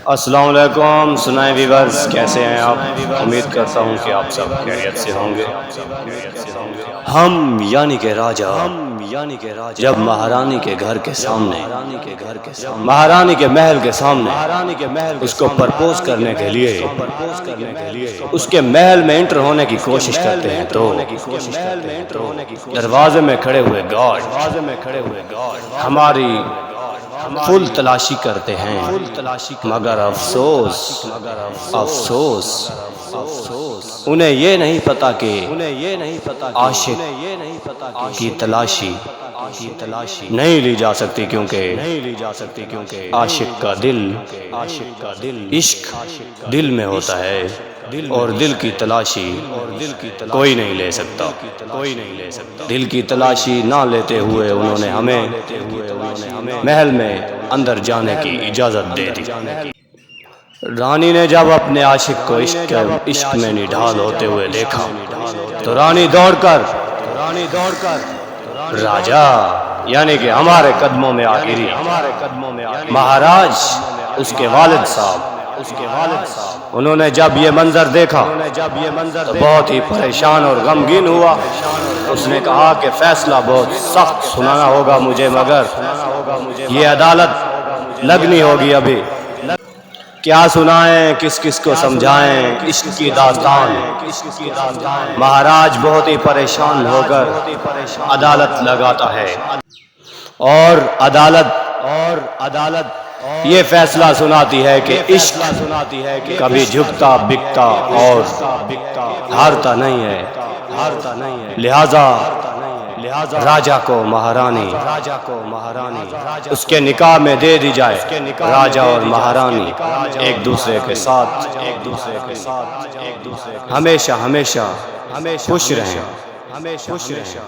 السلام علیکم سنائیں ویورز، کیسے ہیں آپ؟ امید کرتا ہوں کہ آپ سب خیریت سے ہوں گے۔ ہم یعنی کہ راجہ جب مہارانی کے گھر کے سامنے، مہارانی کے محل کے سامنے اس کو پرپوز کرنے کے لیے اس کے محل میں انٹر ہونے کی کوشش کرتے ہیں تو دروازے میں کھڑے ہوئے گارڈ ہماری فل تلاشی کرتے ہیں، مگر افسوس انہیں یہ نہیں پتا کہ عاشق کی تلاشی نہیں لی جا سکتی، کیونکہ عاشق کا دل عشق دل میں ہوتا ہے اور دل کی تلاشی کوئی نہیں لے سکتا۔ دل کی تلاشی نہ لیتے ہوئے انہوں نے ہمیں محل میں اندر جانے کی اجازت دے دی۔ رانی نے جب اپنے عاشق کو عشق میں نڈھال ہوتے ہوئے دیکھا تو رانی دوڑ کر راجہ یعنی کہ ہمارے قدموں میں آ گری۔ مہاراج اس کے والد صاحب انہوں نے جب یہ منظر دیکھا تو بہت ہی پریشان اور غمگین ہوا۔ اس نے کہا کہ فیصلہ بہت سخت سنانا ہوگا مجھے، مگر یہ عدالت لگنی ہوگی ابھی۔ کیا سنائیں، کس کس کو سمجھائیں عشق کی داستان۔ مہاراج بہت ہی پریشان ہو کر عدالت لگاتا ہے اور عدالت یہ فیصلہ سناتی ہے کہ عشق کبھی جھکتا بکتا اور ہارتا نہیں ہے، لہذا راجہ کو مہارانی اس کے نکاح میں دے دی جائے۔ راجہ اور مہارانی ایک دوسرے کے ساتھ ہمیشہ خوش رہیں۔